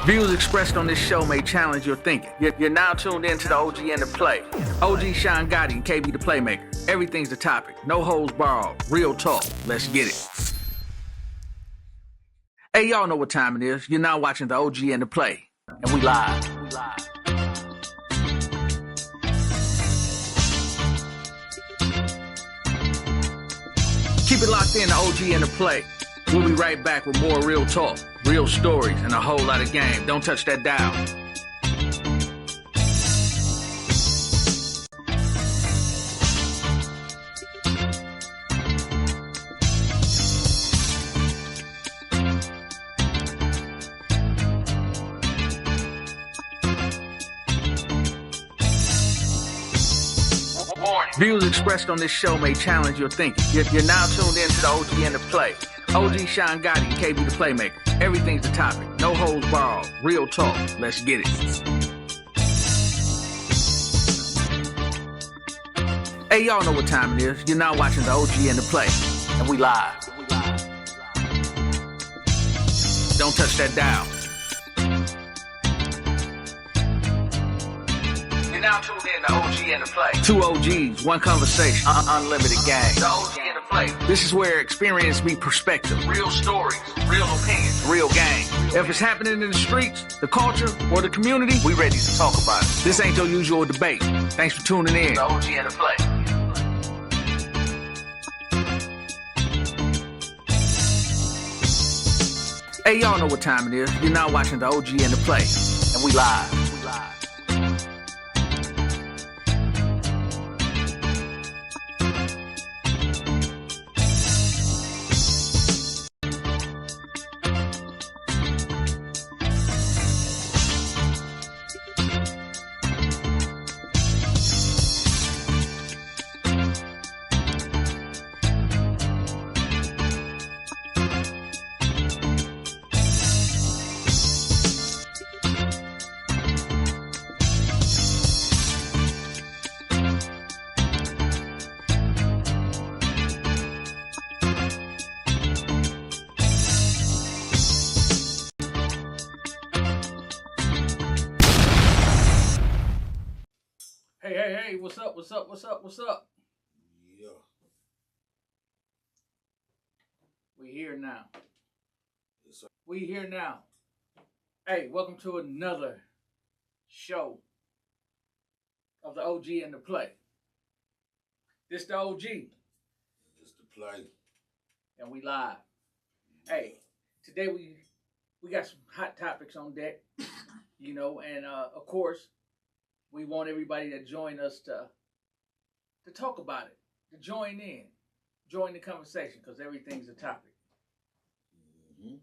Views expressed on this show may challenge your thinking. You're now tuned in to the OG and the Play. OG Sean Gotti and KB the Playmaker. Everything's the topic. No holds barred. Real talk. Let's get it. Hey, y'all know what time it is. You're now watching the OG and the Play. And we live. Keep it locked in, the OG and the Play. We'll be right back with more real talk, real stories, and a whole lot of game. Don't touch that dial. Views expressed on this show may challenge your thinking. You're now tuned in to the OG and the Play. OG Sean Gotti and KB the Playmaker. Everything's the topic. No holds barred. Real talk. Let's get it. Hey, y'all know what time it is. You're now watching the OG and the Play. And we live. Don't touch that dial. Now tuned in to OG and the Play. Two OGs, one conversation, unlimited game. The OG and the Play. This is where experience meets perspective. Real stories, real opinions, real game. If it's happening in the streets, the culture, or the community, we ready to talk about it. This ain't your usual debate. Thanks for tuning in. The OG and the Play. Hey, y'all know what time it is. You're now watching the OG and the Play. And we live. Hey, what's up? Yeah. We here now. Hey, welcome to another show of the OG and the Play. This the OG. Just the Play. And we live. Hey, today we got some hot topics on deck, and of course, we want everybody to join us to talk about it, to join the conversation, because everything's a topic. Mm-hmm.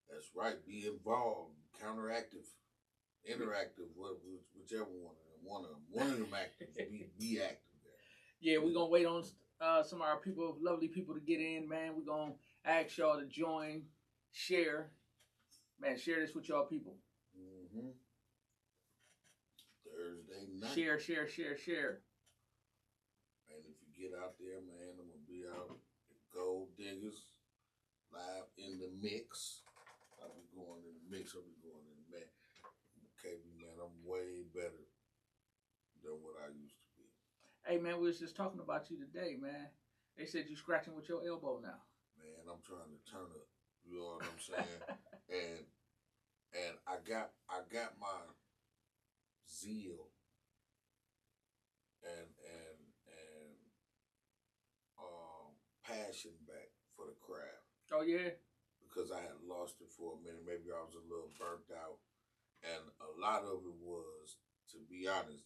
That's right. Be involved, counteractive, interactive, whichever one of them. One of them active. Be active there. Yeah, we're gonna wait on some of our people, lovely people, to get in, man. We're gonna ask y'all to join, share, man. Share this with y'all people. Mm-hmm. Thursday night. Share. And if you get out there, man, I'm gonna be out at Gold Diggers, live in the mix. I'll be going in the mix. Okay, man, I'm way better than what I used to be. Hey, man, we was just talking about you today, man. They said you scratching with your elbow now. Man, I'm trying to turn up. You know what I'm saying? and I got my zeal and passion back for the craft. Oh yeah? Because I had lost it for a minute. Maybe I was a little burnt out. And a lot of it was, to be honest,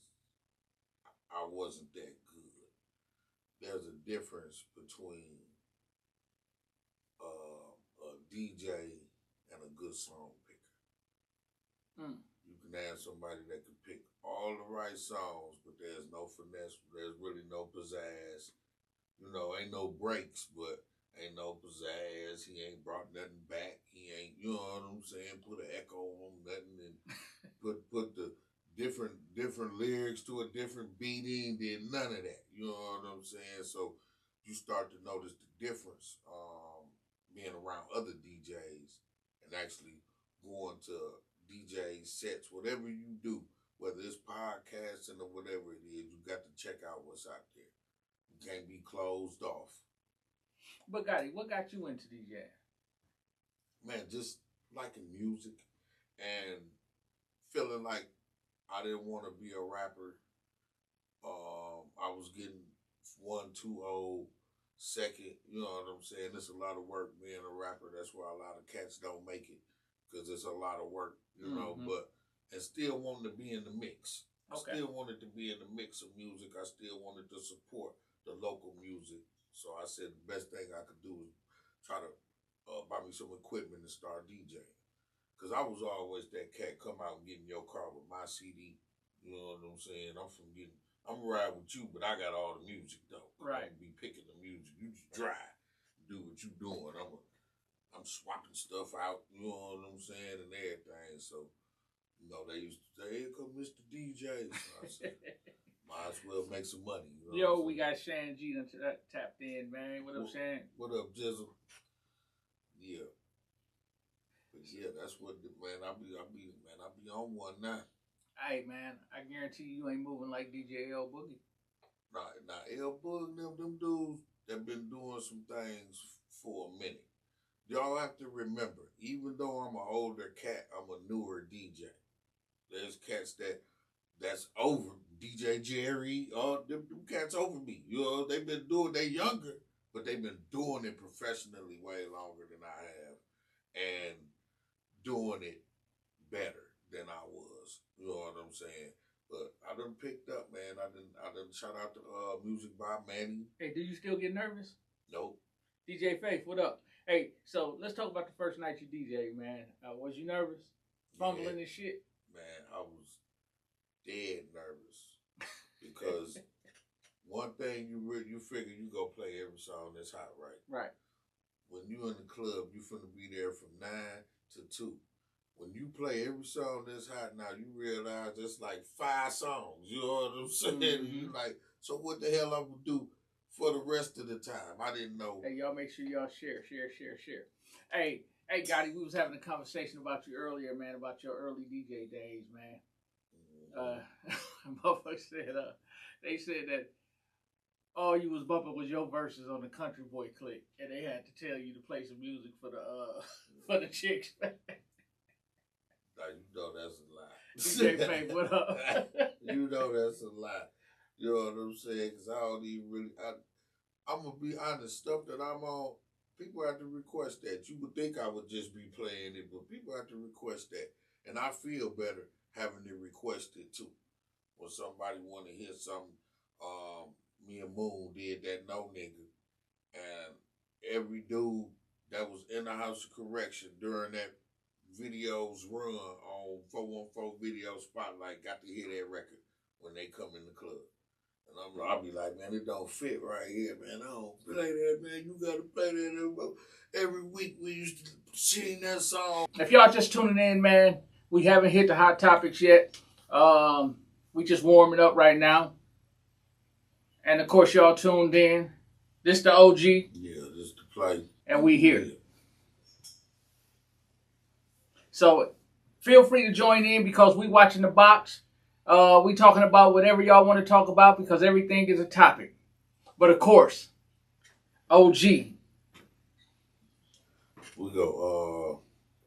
I wasn't that good. There's a difference between a DJ and a good song picker. You can have somebody that can pick all the right songs, but there's no finesse. There's really no pizzazz. Ain't no breaks, but ain't no pizzazz. He ain't brought nothing back. He ain't, you know what I'm saying, put an echo on nothing and put the different lyrics to a different beat in, did none of that. You know what I'm saying? So you start to notice the difference being around other DJs and actually going to DJ sets, whatever you do, whether it's podcasting or whatever it is, you got to check out what's out there. You can't be closed off. But Gotti, what got you into DJing? Man, just liking music and feeling like I didn't want to be a rapper. I was getting 1 too old. Second, you know what I'm saying? It's a lot of work being a rapper. That's why a lot of cats don't make it, because it's a lot of work, you know. But and still wanting to be in the mix. Okay. I still wanted to be in the mix of music. I still wanted to support the local music. So I said the best thing I could do is try to buy me some equipment and start DJing. Because I was always that cat, come out and get in your car with my CD. You know what I'm saying? I'm ride with you, but I got all the music though. Right. I'm gonna be picking the music. You just drive, do what you doing. I'm swapping stuff out. You know what I'm saying, and everything. So, you know, they used to say, "Here come Mr. DJ." So I said, might as well make some money. You know we got Shan G tapped in, man. What up, Shan? What up, Jizzle? Yeah. But yeah, that's what man. I be on one now. Hey man, I guarantee you ain't moving like DJ L Boogie. Nah, L Boogie, them dudes that been doing some things for a minute. Y'all have to remember, even though I'm an older cat, I'm a newer DJ. There's cats that's over. DJ Jerry, them cats over me. You know, they've been doing, they younger, but they've been doing it professionally way longer than I have. And doing it better than I was. You know what I'm saying? But I done picked up, man. I done shout out to Music by Manny. Hey, do you still get nervous? Nope. DJ Faith, what up? Hey, so let's talk about the first night you DJ'd, man. Was you nervous? Fumbling and shit? Man, I was dead nervous. Because one thing you figure you go play every song that's hot, right? Right. When you in the club, you finna be there from 9 to 2. When you play every song that's hot now, you realize it's like 5 songs. You know what I'm saying? You like, so what the hell I'm gonna do for the rest of the time? I didn't know. Hey, y'all make sure y'all share. Hey, Gotti, we was having a conversation about you earlier, man, about your early DJ days, man. Motherfuckers said, they said that all you was bumping was your verses on the Country Boy click, and they had to tell you to play some music for the chicks. Now, you know that's a lie. DJ Faith, what up? You know that's a lie. You know what I'm saying? Because I don't even really, I'm going to be honest, stuff that I'm on, people have to request that. You would think I would just be playing it, but people have to request that. And I feel better having it requested too. When somebody want to hear something, me and Moon did that No Nigga. And every dude that was in the House of Correction during that videos run on 414 Video Spotlight got to hear that record when they come in the club. And I'll be like, man, it don't fit right here, man. I don't play that, man. You got to play that every week. We used to sing that song. If y'all just tuning in, man, we haven't hit the hot topics yet. We just warming up right now. And, of course, y'all tuned in. This the OG. Yeah, this the play. And we here. Yeah. So feel free to join in because we watching the box. We talking about whatever y'all want to talk about because everything is a topic. But of course, OG. We go.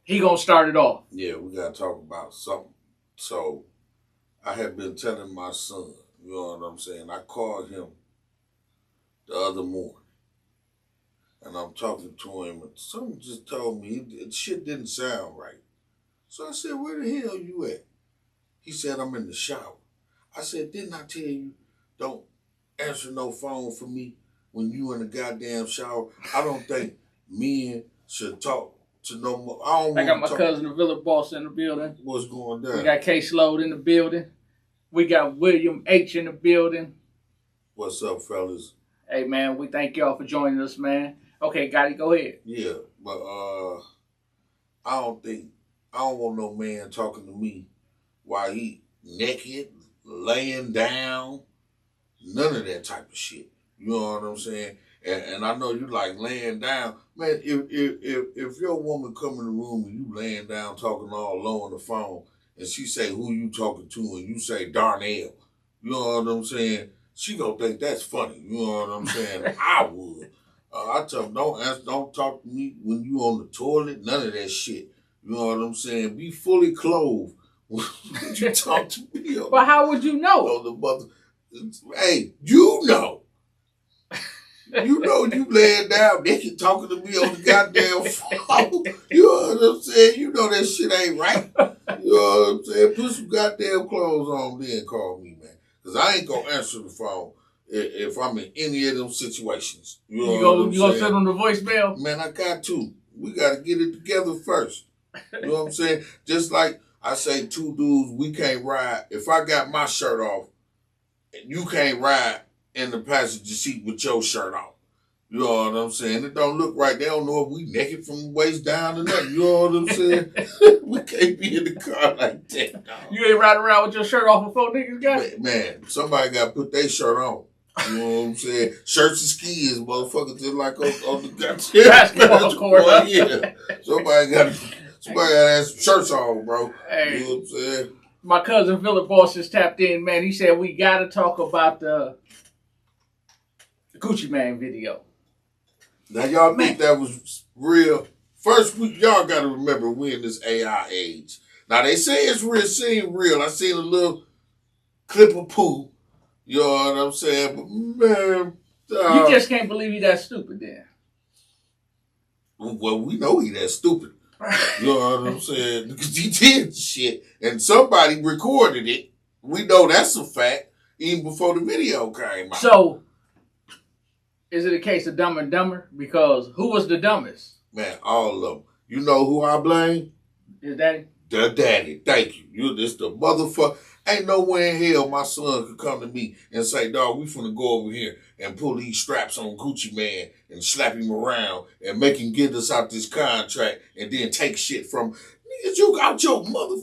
He gonna start it off. Yeah, we gotta talk about something. So I had been telling my son, you know what I'm saying? I called him the other morning. And I'm talking to him, and something just told me shit didn't sound right. So I said, where the hell you at? He said, I'm in the shower. I said, didn't I tell you, don't answer no phone for me when you in the goddamn shower? I don't think men should talk to no more. I got my cousin, the Villa Boss, in the building. What's going down? We got K-Slode in the building. We got William H. in the building. What's up, fellas? Hey, man, we thank y'all for joining us, man. Okay, Gotti, go ahead. Yeah, but I don't want no man talking to me while he naked, laying down, none of that type of shit. You know what I'm saying? And I know you like laying down. Man, if your woman come in the room and you laying down talking all low on the phone and she say who you talking to and you say Darnell, you know what I'm saying? She gonna think that's funny. You know what I'm saying? I would. I tell them, don't talk to me when you on the toilet, none of that shit. You know what I'm saying? Be fully clothed when you talk to me. But how would you know? On the mother, hey, you know. You know you laying down naked talking to me on the goddamn phone. You know what I'm saying? You know that shit ain't right. You know what I'm saying? Put some goddamn clothes on then call me, man. Because I ain't going to answer the phone if I'm in any of them situations. You know you gonna send them the voicemail? Man, I got to. We got to get it together first. You know what I'm saying? Just like I say two dudes, we can't ride. If I got my shirt off, you can't ride in the passenger seat with your shirt off. You know what I'm saying? It don't look right. They don't know if we naked from the waist down or nothing. You know what I'm saying? We can't be in the car like that. No. You ain't riding around with your shirt off before niggas got it? Man, somebody got to put their shirt on. You know what I'm saying? Shirts and skis, motherfuckers, just like on the goddamn basketball court. Yeah. Somebody got to have some shirts on, bro. Hey. You know what I'm saying? My cousin Philip Boss just tapped in, man. He said we got to talk about the Gucci Mane video. Now, y'all think that was real? First, y'all got to remember we in this AI age. Now, they say it's real, seem real. I seen a little clip of Pooh. You know what I'm saying? But, man. You just can't believe he that stupid then. Well, we know he that stupid. You know what I'm saying? Because he did shit. And somebody recorded it. We know that's a fact. Even before the video came out. So, is it a case of Dumb and Dumber? Because who was the dumbest? Man, all of them. You know who I blame? His daddy? The daddy. Thank you. You this the motherfucker. Ain't nowhere in hell my son could come to me and say, dog, we finna go over here and pull these straps on Gucci Mane and slap him around and make him get us out this contract and then take shit from niggas. You got your mother.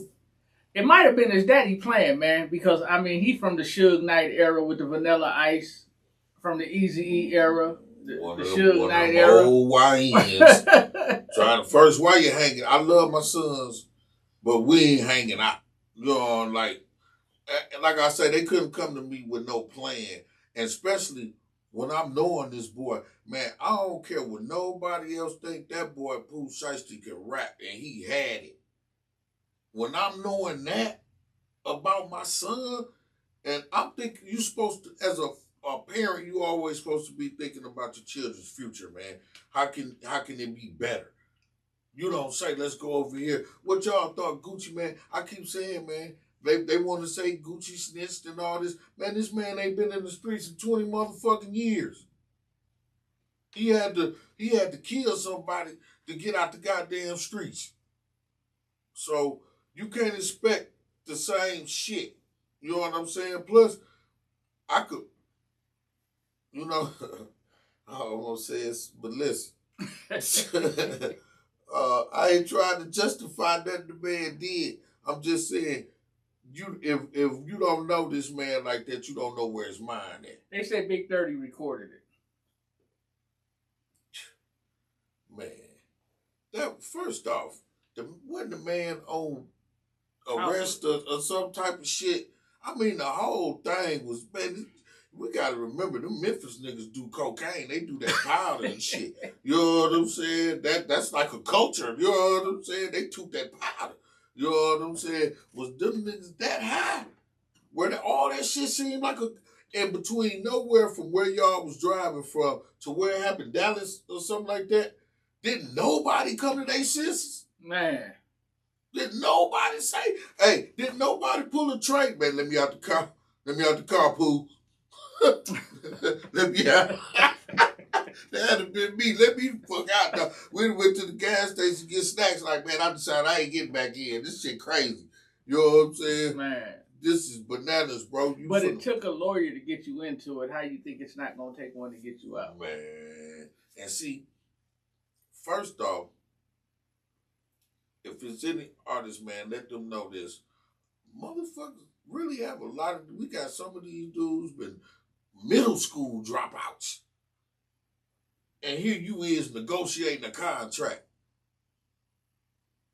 It might have been his daddy playing, man, because, I mean, he from the Suge Knight era with the Vanilla Ice, from the Eazy-E era, the Suge Knight era. Old YNs. Trying to first, why you hanging? I love my sons, but we ain't hanging out. You know, like I say, they couldn't come to me with no plan. And especially when I'm knowing this boy, man, I don't care what nobody else think. That boy POOH SHIESTY can rap, and he had it. When I'm knowing that about my son, and I'm thinking you supposed to, as a parent, you always supposed to be thinking about your children's future, man. How can it be better? You don't say, let's go over here. What y'all thought Gucci Mane? I keep saying, man, they want to say Gucci snitched and all this. Man, this man ain't been in the streets in 20 motherfucking years. He had to kill somebody to get out the goddamn streets. So you can't expect the same shit. You know what I'm saying? Plus, I could, you know, I almost say it, but listen. I ain't trying to justify that the man did. I'm just saying, if you don't know this man like that, you don't know where his mind at. They said Big 30 recorded it. Man, that first off, wasn't the man on arrest or some type of shit? I mean, the whole thing was, man, we got to remember, them Memphis niggas do cocaine. They do that powder and shit. You know what I'm saying? That's like a culture. You know what I'm saying? They took that powder. You know what I'm saying? Was them niggas that high? Where all that shit seemed like in between nowhere from where y'all was driving from to where it happened, Dallas or something like that? Didn't nobody come to their senses? Man. Didn't nobody say, hey, didn't nobody pull a tray? Man, let me out the car. Let me out the car, Pooh. Let me out. That had been me. Let me fuck out. Now, we went to the gas station to get snacks. Like, man, I decided I ain't getting back in. This shit crazy. You know what I'm saying? Man. This is bananas, bro. But it took a lawyer to get you into it. How you think it's not going to take one to get you out? Man. And see, first off, if it's any artist, man, let them know this. Motherfuckers really have a lot of, we got some of these dudes been middle school dropouts. And here you is negotiating a contract.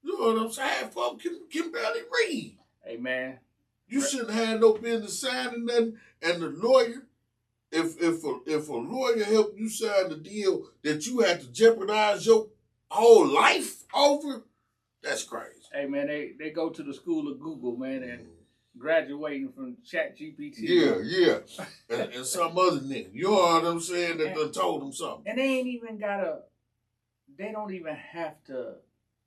You know what I'm saying? Folks can barely read. Hey, man. You shouldn't have no business signing nothing. And the lawyer, if a lawyer helped you sign the deal that you had to jeopardize your whole life over, that's crazy. Hey, man, they go to the school of Google, man, and graduating from ChatGPT. Yeah. and some other nigga. You know what I'm saying? That done told them something. And they ain't even they don't even have to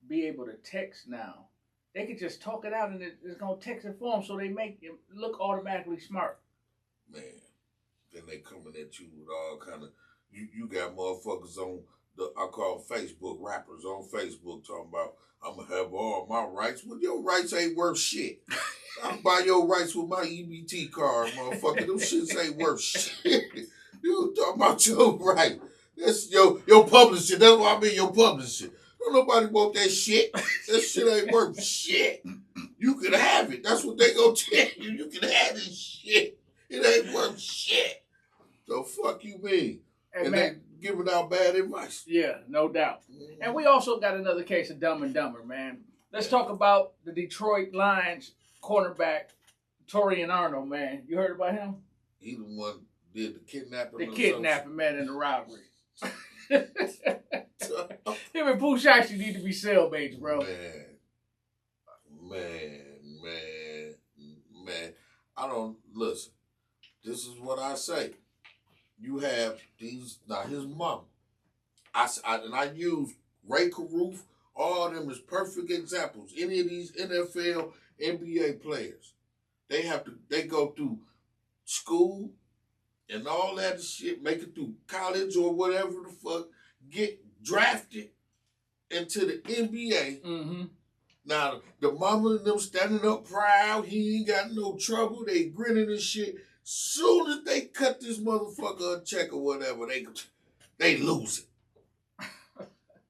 be able to text now. They could just talk it out and it's going to text it for them, so they make it look automatically smart. Man, then they coming at you with all kind of, you got motherfuckers on, I call Facebook rappers on Facebook talking about, I'm going to have all my rights. Well, your rights ain't worth shit. I'll buy your rights with my EBT card, motherfucker. Them shits ain't worth shit. You talking about your right. That's your publisher. That's what I mean, your publisher. Don't nobody want that shit. That shit ain't worth shit. You can have it. That's what they gonna tell you. You can have this shit. It ain't worth shit. So fuck you mean. Hey, and man, they giving out bad advice. Yeah, no doubt. And we also got another case of Dumb and Dumber, man. Let's talk about the Detroit Lions cornerback, TERRION Arnold, man. You heard about him? He the one did the kidnapping. The kidnapping, man, and the robbery. Him and POOH SHIESTY need to be cellmates, bro. Man. I don't, listen. This is what I say. You have these, now his mom. I use Ray Caruth, all of them as perfect examples. Any of these NFL, NBA players, they go through school and all that shit, make it through college or whatever the fuck, get drafted into the NBA. Mm-hmm. Now, the mama and them standing up proud, he ain't got no trouble, they grinning and shit. Soon as they cut this motherfucker a check or whatever, they lose it.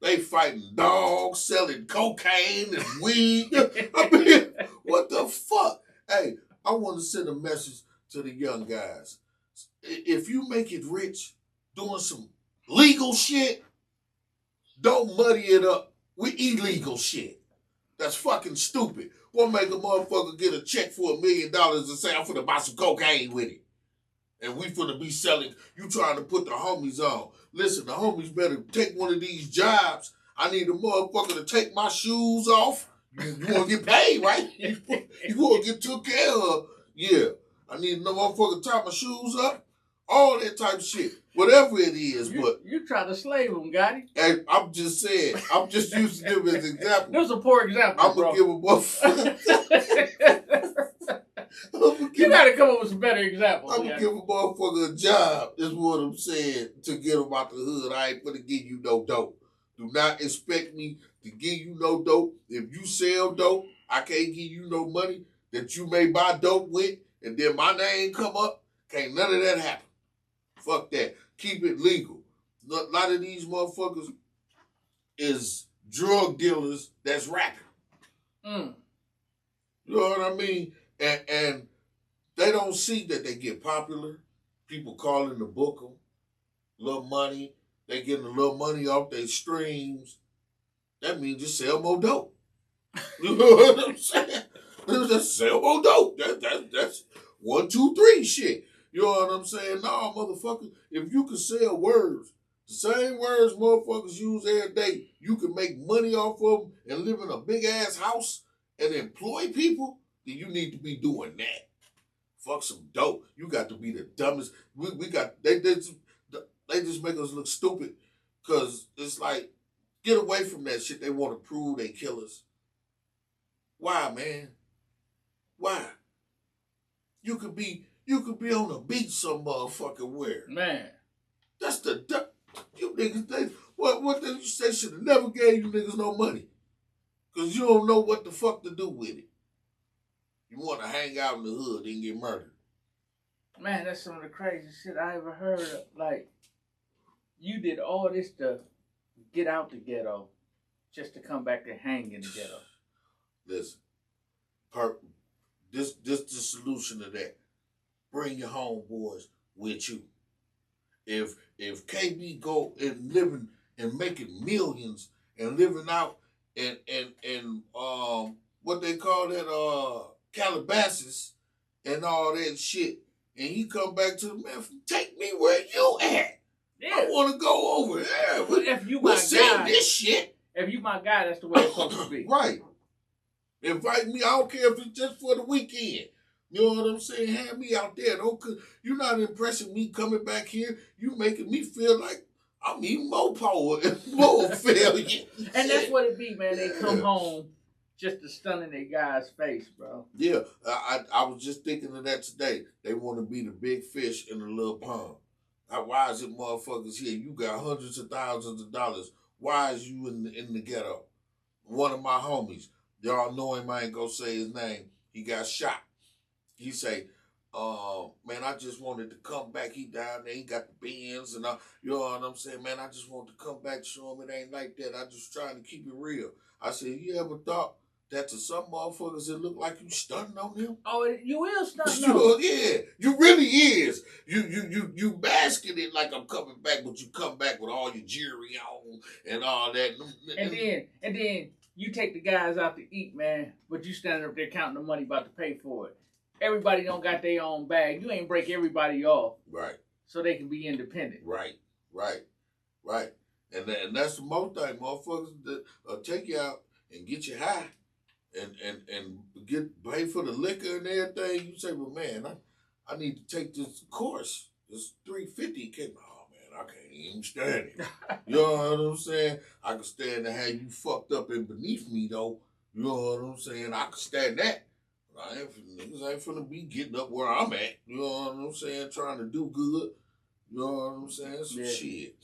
They fighting dogs, selling cocaine and weed. I mean, what the fuck? Hey, I want to send a message to the young guys. If you make it rich doing some legal shit, don't muddy it up with illegal shit. That's fucking stupid. What make a motherfucker get a check for $1 million and say, I'm finna buy some cocaine with it? And we finna be selling, you trying to put the homies on. Listen, the homies better take one of these jobs. I need a motherfucker to take my shoes off. You want to get paid, right? You want to get took care of. Yeah. I need a motherfucker to tie my shoes up. All that type of shit. Whatever it is, but... You try to slave them, Gotti. And I'm just saying, I'm just using them as an example. This is a poor example, I'm going to give a motherfucker... You got to come up with some better examples. I'm going to give a motherfucker a job, is what I'm saying, to get him out the hood. I ain't going to give you no dope. Do not expect me to give you no dope. If you sell dope, I can't give you no money that you may buy dope with, and then my name come up. Can't none of that happen. Fuck that. Keep it legal. A lot of these motherfuckers is drug dealers that's rapping. Mm. You know what I mean? And they don't see that they get popular. People calling to book them. Little money. They getting a little money off their streams. That means just sell more dope. You know what I'm saying? Just sell more dope. That's 1, 2, 3 shit. You know what I'm saying? Nah, motherfucker, if you can sell words, the same words motherfuckers use every day, you can make money off of them and live in a big-ass house and employ people, then you need to be doing that. Fuck some dope. You got to be the dumbest. They just make us look stupid because it's like, get away from that shit. They want to prove they killers. Why, man? Why? You could be on the beach some motherfucking where. Man. That's you niggas, they should have never gave you niggas no money. Because you don't know what the fuck to do with it. You want to hang out in the hood and get murdered. Man, that's some of the craziest shit I ever heard of. Like, you did all this to get out the ghetto just to come back and hang in the ghetto. Listen, this the solution to that. Bring your homeboys with you. if KB go and living and making millions and living out in what they call that Calabasas and all that shit, and he come back to the man, take me where you at. Yeah. I want to go over there. But if you we're my seeing guy, this shit. If you my guy, that's the way it's supposed to be. Right. Invite me. I don't care if it's just for the weekend. You know what I'm saying? Have me out there. You're not impressing me coming back here. You making me feel like I'm even more power and more failure. And that's what it be, man. They come home just to stun in their guy's face, bro. Yeah. I was just thinking of that today. They want to be the big fish in the little pond. Why is it motherfuckers here? You got hundreds of thousands of dollars. Why is you in the ghetto? One of my homies, y'all know him, I ain't gonna say his name. He got shot. He say, man, I just wanted to come back. He down there, he got the Benz and you know what I'm saying? Man, I just wanted to come back, show him it ain't like that. I just trying to keep it real. I said, you ever thought that to some motherfuckers it look like you stunting on them? Oh, you will stunting on them. Yeah, you really is. You basking it like I'm coming back, but you come back with all your jewelry on and all that. And then you take the guys out to eat, man, but you standing up there counting the money about to pay for it. Everybody don't got their own bag. You ain't break everybody off. Right. So they can be independent. Right. And that's the most thing, motherfuckers that take you out and get you high. And get pay for the liquor and everything, you say, well, man, I need to take this course. This $350 came. Oh man, I can't even stand it. You know what I'm saying? I can stand to have you fucked up and beneath me though. You know what I'm saying? I can stand that. Niggas ain't finna be getting up where I'm at. You know what I'm saying? Trying to do good. You know what I'm saying? Some shit.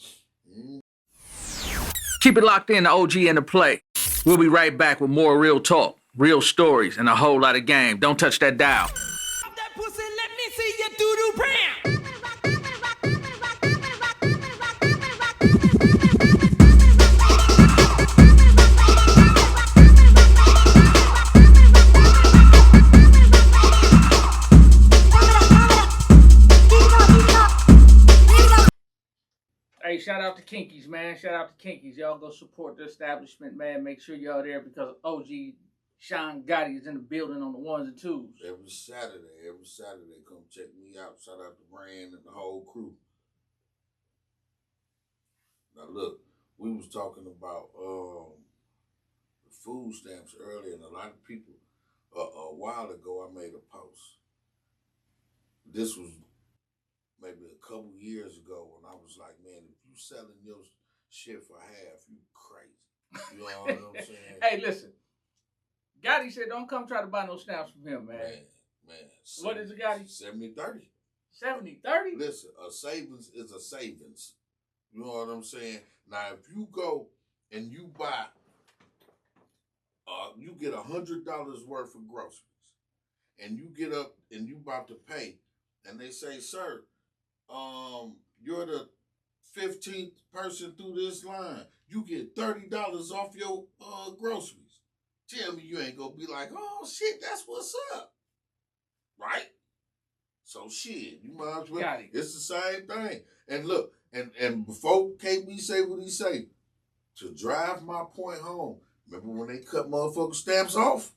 Keep it locked in to OG and the Play. We'll be right back with more real talk, real stories, and a whole lot of game. Don't touch that dial. That pussy, let me see you do-do brand. Hey, shout out to Kinkies, man. Shout out to Kinkies. Y'all go support the establishment, man. Make sure y'all there because OG Sean Gotti is in the building on the ones and twos. Every Saturday, come check me out. Shout out to Brand and the whole crew. Now look, we was talking about the food stamps earlier, and a lot of people, a while ago, I made a post. This was maybe a couple years ago when I was like, man, if you selling your shit for half, you crazy. You know what I'm saying? Hey, listen. Gotti said, don't come try to buy no stamps from him, man. Man. What is it, Gotti? 70-30. 70-30? Listen, a savings is a savings. You know what I'm saying? Now, if you go and you buy, you get $100 worth of groceries, and you get up and you about to pay, and they say, sir, you're the 15th person through this line. You get $30 off your groceries. Tell me you ain't gonna be like, oh shit, that's what's up, right? So shit, you might as well. It's the same thing. And look, and before KB say what he say, to drive my point home. Remember when they cut motherfucking stamps off?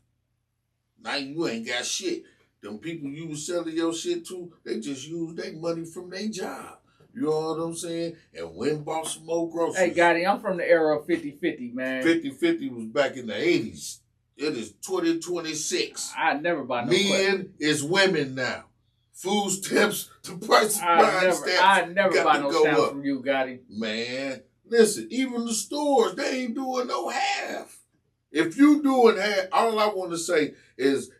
Now you ain't got shit. Them people you was selling your shit to, they just used their money from their job. You know what I'm saying? And went and bought some more groceries. Hey, Gotti, I'm from the era of 50-50, man. 50-50 was back in the 80s. It is 2026. I never bought no Men is women now. Food stamps, the price of buying stamps. I never buy no stamps from you, Gotti. Man, listen, even the stores, they ain't doing no half. If you doing half, all I want to say is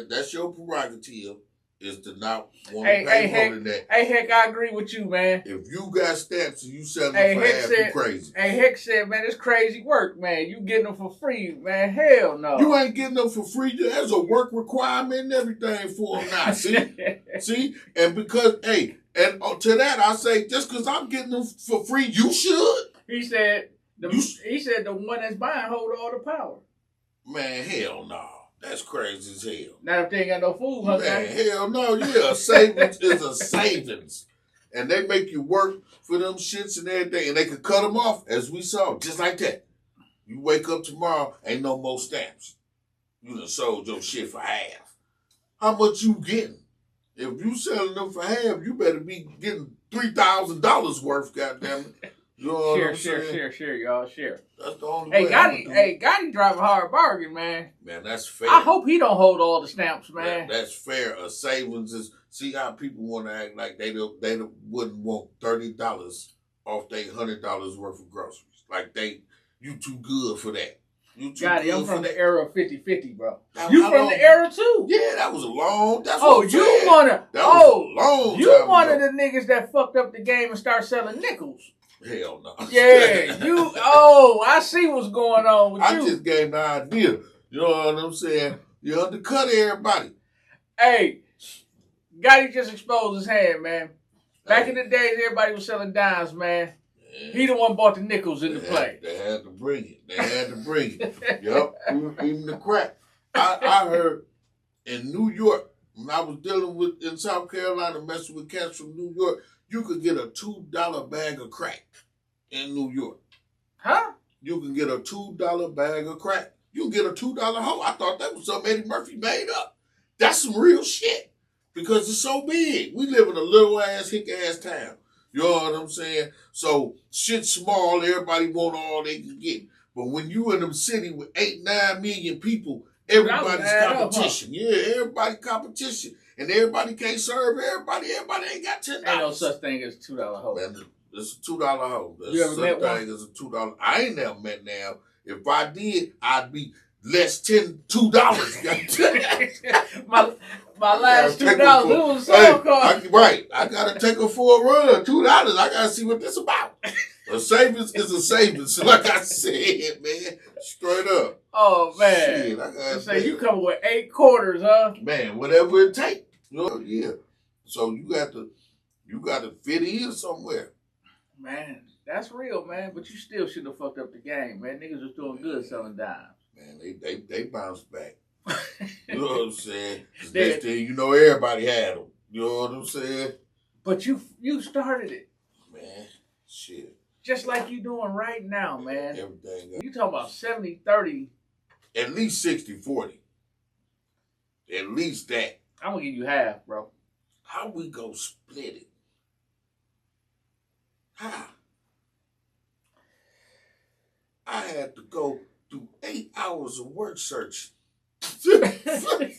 that's your prerogative, is to not want to pay more than that. Hey, Heck, I agree with you, man. If you got stamps and you selling them for half, you crazy. Hey, Heck said, man, it's crazy work, man. You getting them for free, man. Hell no. You ain't getting them for free. There's a work requirement and everything for them now, see? See? And because, hey, and to that I say, just because I'm getting them for free, you should. He said the one that's buying hold all the power. Man, hell no. That's crazy as hell. Not if they ain't got no food, huh? Man, hell no. Yeah, a savings is a savings. and they make you work for them shits and everything, and they could cut them off, as we saw, just like that. You wake up tomorrow, ain't no more stamps. You done sold your shit for half. How much you getting? If you selling them for half, you better be getting $3,000 worth, goddamn it. You know what I'm saying? Share, y'all, share. That's the only way. Gotti drive a hard bargain, man. Man, that's fair. I hope he don't hold all the stamps, man. That's fair. A savings is, see how people want to act like they wouldn't want $30 off their $100 worth of groceries. Like you too good for that. You too Gotti, good I'm from for the that. era of 50-50, bro. You from the era too? Yeah, that was a long. That's oh, what I'm you saying. wanna? That was a long you time one ago. of the niggas that fucked up the game and start selling nickels. Hell no. Yeah, you. Oh, I see what's going on with you. I just gave the idea. You know what I'm saying? You undercut everybody. Hey, Gotti just exposed his hand, man. Back in the days, everybody was selling dimes, man. Yeah. He the one bought the nickels in the play. They had to bring it. Yup. Even the crack. I heard in New York, when I was dealing with, in South Carolina, messing with cats from New York, you could get a $2 bag of crack in New York. Huh? You can get a $2 bag of crack. You can get a $2 hoe. I thought that was something Eddie Murphy made up. That's some real shit. Because it's so big. We live in a little ass, hick ass town. You know what I'm saying? So shit's small, everybody want all they can get. But when you in a city with 8-9 million people, everybody's competition. Yeah, everybody competition. And everybody can't serve everybody. Everybody ain't got $10. Ain't no such thing as $2 hoe. Man, it's a $2 hoe. You ever met one? As a $2. I ain't never met now. If I did, I'd be less $2. my last $2, it was a song called. Right. I gotta take her for a run. $2. I gotta see what this about. A savings is a savings, like I said, man. Straight up. Oh man. Shit, I gotta say you come with 8 quarters, huh? Man, whatever it takes. You know, yeah. So you got to fit in somewhere. Man, that's real, man. But you still shouldn't have fucked up the game, man. Niggas was doing good selling dimes. Man, they bounced back. You know what I'm saying? Next thing you know, everybody had them. You know what I'm saying? But you started it. Man, shit. Just like you doing right now, man. Everything. You talking about 70-30. At least 60-40. At least that. I'm going to give you half, bro. How we go split it? How? I had to go through 8 hours of work search. You had to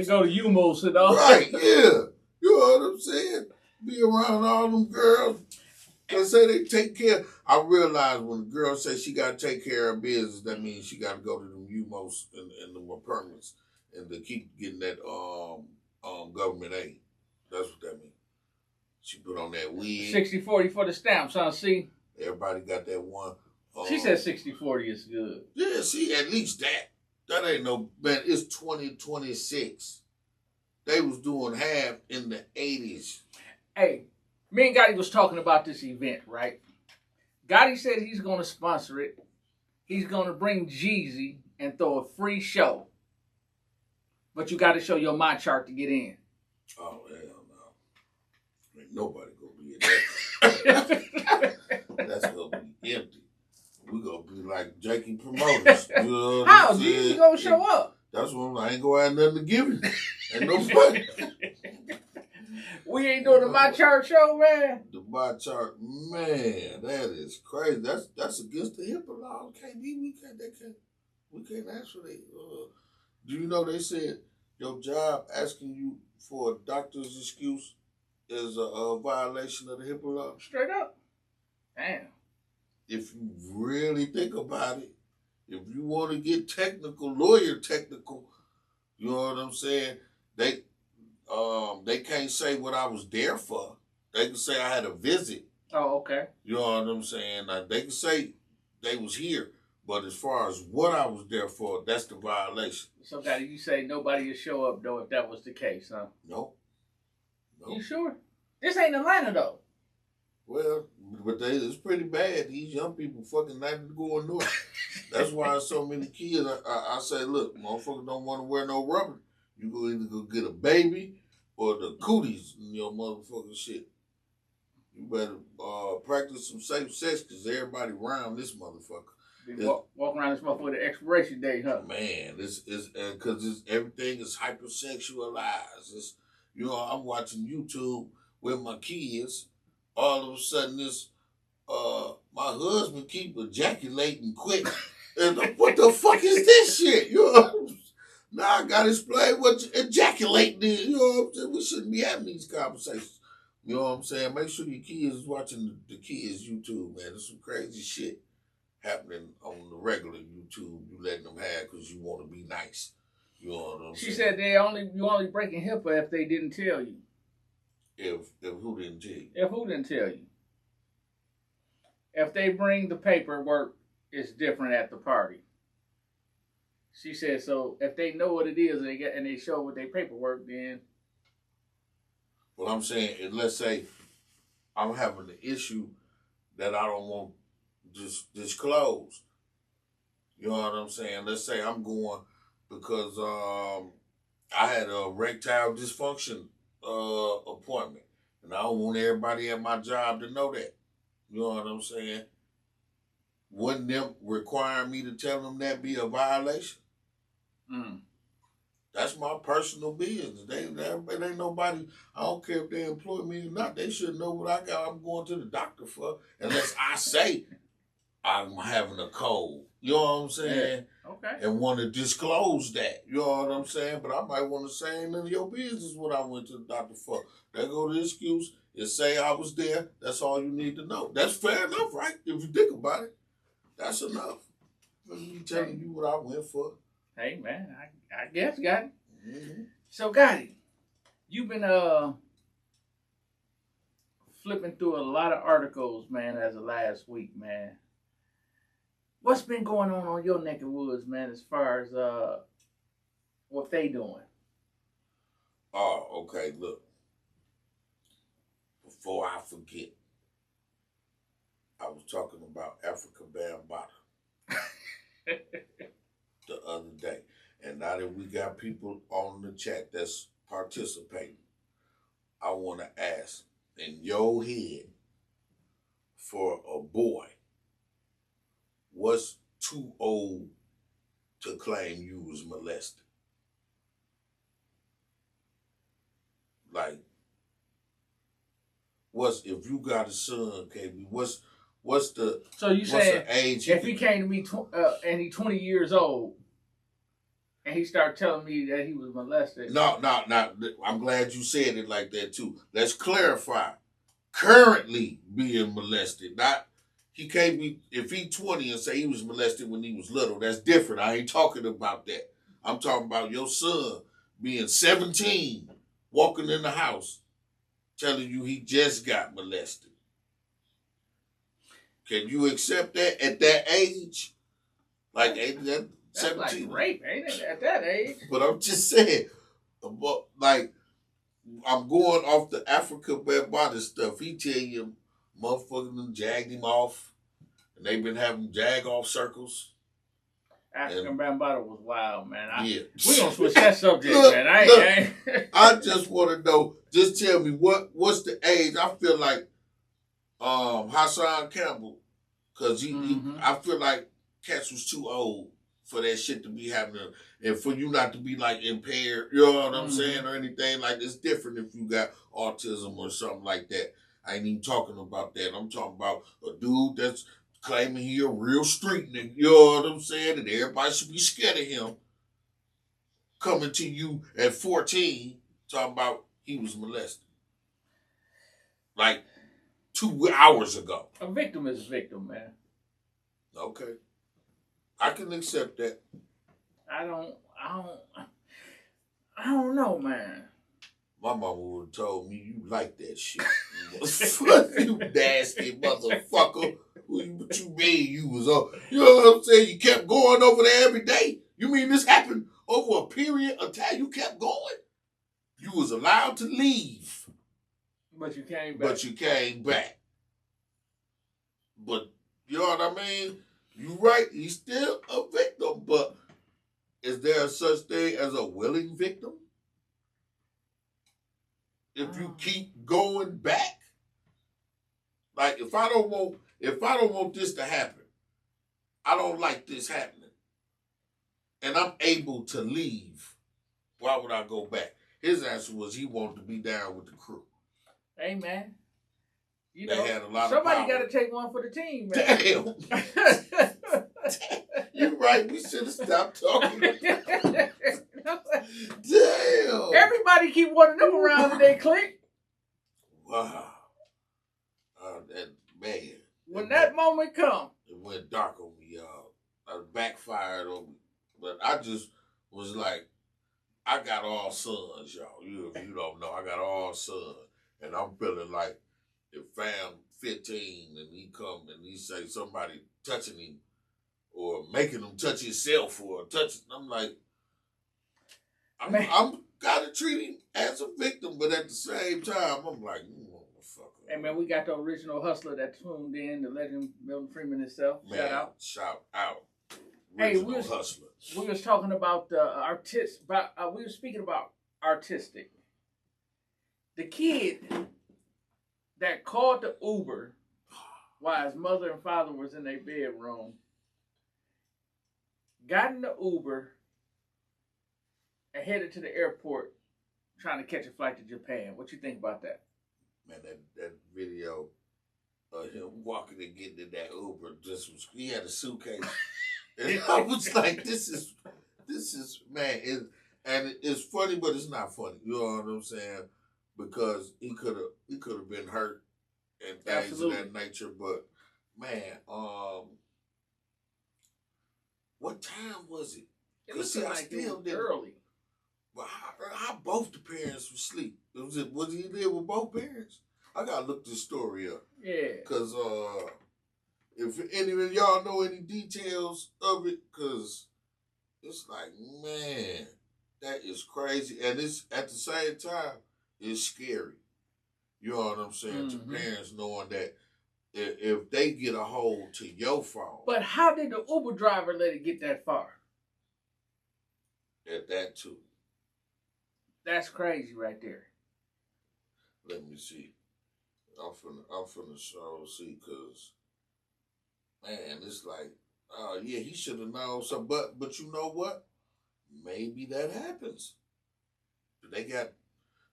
go to UMOS and all. Right, yeah. You know what I'm saying? Be around all them girls that say they take care. I realize when a girl says she got to take care of business, that means she got to go to them UMOS and them permits and to keep getting that government aid. That's what that means. She put on that wig. 60-40 for the stamps, huh? See? Everybody got that one. She said 60-40 is good. Yeah, see, at least that. That ain't no, man, it's 2026. They was doing half in the 80s. Hey, me and Gotti was talking about this event, right? Gotti said he's going to sponsor it. He's going to bring Jeezy and throw a free show. But you got to show your My Chart to get in. Oh, hell no. Ain't nobody going to be in that. That's going to be empty. We're going to be like Jakey promoters. You know what How? I'm Jeezy going to show up? That's when I ain't going to have nothing to give him. Ain't no fun. We ain't doing the My Chart show, man. The My Chart, man, that is crazy. That's against the HIPAA law. We can't actually. Do you know they said your job asking you for a doctor's excuse is a violation of the HIPAA law? Straight up. Damn. If you really think about it, if you want to get technical, lawyer technical, you know what I'm saying? They can't say what I was there for. They can say I had a visit. Oh, okay. You know what I'm saying? Now, they can say they was here, but as far as what I was there for, that's the violation. So, Gotti, you say nobody would show up, though, if that was the case, huh? Nope. You sure? This ain't Atlanta, though. Well, but it's pretty bad. These young people fucking not going north. That's why so many kids, I say, look, motherfuckers don't want to wear no rubber. You go either go get a baby or the cooties in your motherfucking shit. You better practice some safe sex because everybody around this motherfucker. Walk around this motherfucker the expiration date, huh? Man, it's because everything is hypersexualized. It's, you know, I'm watching YouTube with my kids. All of a sudden, my husband keep ejaculating quick. And what the fuck is this shit? You know, now I gotta explain what ejaculating is. You know what I'm saying? We shouldn't be having these conversations. You know what I'm saying? Make sure your kids is watching the kids' YouTube, man. There's some crazy shit happening on the regular YouTube. You letting them have because you want to be nice. You know what I'm saying? She said you only breaking HIPAA if they didn't tell you. If who didn't tell you? If who didn't tell you? If they bring the paperwork, it's different at the party. She said, so if they know what it is and they show with their paperwork, then. Well, I'm saying, let's say I'm having an issue that I don't want disclosed. You know what I'm saying? Let's say I'm going because I had a erectile dysfunction appointment, and I don't want everybody at my job to know that. You know what I'm saying? Wouldn't them require me to tell them that be a violation? That's my personal business. They ain't nobody. I don't care if they employ me or not. They should know what I got. I'm going to the doctor for, unless I say I'm having a cold. You know what I'm saying? Yeah. Okay. And want to disclose that. You know what I'm saying? But I might want to say ain't none of your business what I went to the doctor for. There go the excuse. It say I was there. That's all you need to know. That's fair enough, right? If you think about it, that's enough. For me telling you what I went for. Hey man, I guess, Gotti. Mm-hmm. So Gotti, you've been flipping through a lot of articles, man, as of last week, man. What's been going on your neck of woods, man, as far as what they doing? Oh, okay, look. Before I forget, I was talking about AFRIKA BAMBAATAA the other day. And now that we got people on the chat that's participating, I want to ask, in your head, for a boy, what's too old to claim you was molested? Like, if you got a son, KB, what's the so you saying the age if he came to me and he's 20 years old and he started telling me that he was molested? No. I'm glad you said it like that too. Let's clarify. Currently being molested, not he can't be. If he 20 and say he was molested when he was little, that's different. I ain't talking about that. I'm talking about your son being 17, walking in the house, telling you he just got molested. Can you accept that at that age? Like that 17? That's like rape, ain't it? At that age. But I'm just saying, like, I'm going off the AFRIKA BAMBAATAA stuff. He tell you motherfuckers done jagged him off, and they've been having jag-off circles. AFRIKA BAMBAATAA was wild, man. Yeah. We're going to switch that subject, man. I just want to know, just tell me, what's the age? I feel like Hassan Campbell, because I feel like cats was too old for that shit to be happening, and for you not to be like impaired, you know what I'm saying, or anything like it's different if you got autism or something like that. I ain't even talking about that. I'm talking about a dude that's claiming he a real street nigga, you know what I'm saying, and everybody should be scared of him. Coming to you at 14, talking about he was molested. Like 2 hours ago. A victim is a victim, man. Okay. I can accept that. I don't know, man. My mama would have told me you like that shit. You nasty motherfucker. What you mean you was on? You know what I'm saying? You kept going over there every day? You mean this happened over a period of time? You kept going? You was allowed to leave. But you came back. But you know what I mean? You right, he's still a victim, but is there a such thing as a willing victim? if you keep going back. Like if I don't want this to happen, I don't like this happening, and I'm able to leave, why would I go back? His answer was he wanted to be down with the crew. Hey, man. You They know, had a lot somebody of power. got to take one for the team, man. Damn. You're right. We should have stopped talking about that. Damn. Everybody keep one of them around when they click. Wow. That man. When that moment come. It went dark on me, y'all. It backfired on me. But I just was like, I got all sons, y'all. You don't know, I got all sons. And I'm feeling like if Fam 15 and he come and he say somebody touching him or making him touch himself or touching, I'm like, I'm gotta treat him as a victim, but at the same time, I'm like, you motherfucker. Hey man, we got the original hustler that tuned in, the legend Milton Freeman himself. Man, shout out. Hey, Hustler. We was talking about we were speaking about artistic. The kid that called the Uber while his mother and father was in their bedroom, got in the Uber and headed to the airport trying to catch a flight to Japan. What you think about that? Man, that video of him walking and getting in that Uber he had a suitcase. And I was like, this is man, it's funny, but it's not funny. You know what I'm saying? Because he could have been hurt and things Absolutely. of that nature. But man, what time was it? It was like early. But how both the parents were asleep? Was he there with both parents? I gotta look this story up. Yeah. Cause if any of y'all know any details of it, cause it's like, man, that is crazy, and it's at the same time it's scary. You know what I'm saying? Mm-hmm. To parents knowing that if they get a hold to your phone. But how did the Uber driver let it get that far? At that too. That's crazy right there. Let me see. I'm finna show see, cause man, it's like, oh yeah, he should have known something. But you know what? Maybe that happens. They got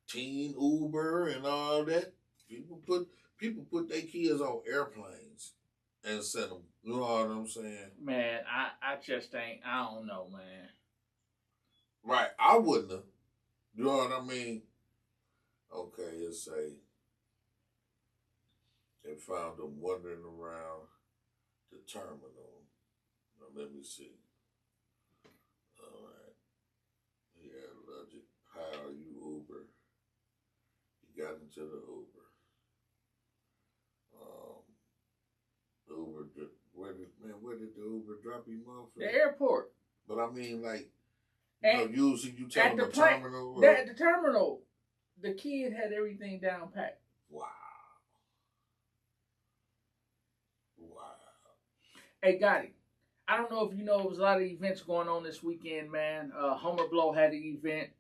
teen Uber and all that. People put their kids on airplanes and send them. You know what I'm saying? Man, I just ain't. I don't know, man. Right, I wouldn't have. You know what I mean? Okay, let's say they found them wandering around the terminal. Now let me see. All right. Yeah, logic. How are you, Uber? He got into the Uber. Where did the Uber drop him off? The airport. But I mean, like, usually you tell them the terminal. At the terminal, the kid had everything down packed. Wow. Hey, Gotti, I don't know if you know, there was a lot of events going on this weekend, man. Homer Blow had an event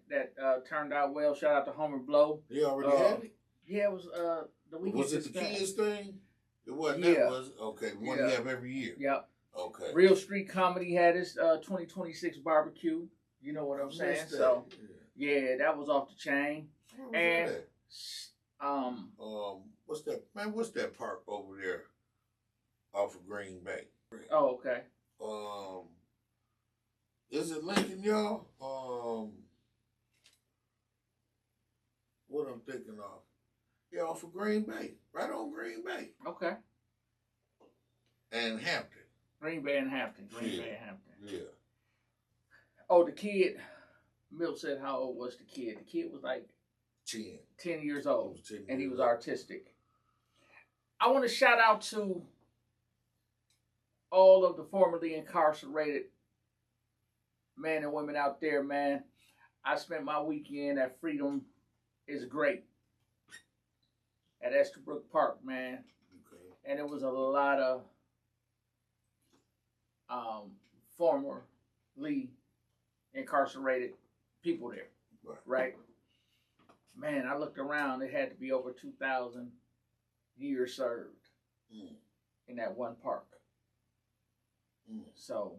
that turned out well. Shout out to Homer Blow. He already had it? Yeah, it was the weekend. Was it the kids thing? It wasn't yeah. That, was it? Okay, the one you have every year. Yep. Okay. Real Street Comedy had its 2026 barbecue. You know what I'm saying? So, yeah, that was off the chain. Where was And what's that? Man, what's that park over there off of Green Bay? Oh, okay. Is it Lincoln, y'all? What I'm thinking of? Yeah, off of Green Bay. Right on Green Bay. Okay. And Hampton. Green Bay and Hampton. Green Bay and Hampton. Yeah. Oh, the kid, Milt said how old was the kid? The kid was like 10 years old. And he was artistic. I want to shout out to all of the formerly incarcerated men and women out there, man. I spent my weekend at Freedom is Great at Estabrook Park, man. Okay. And it was a lot of formerly incarcerated people there, right? man, I looked around. It had to be over 2,000 years served in that one park. So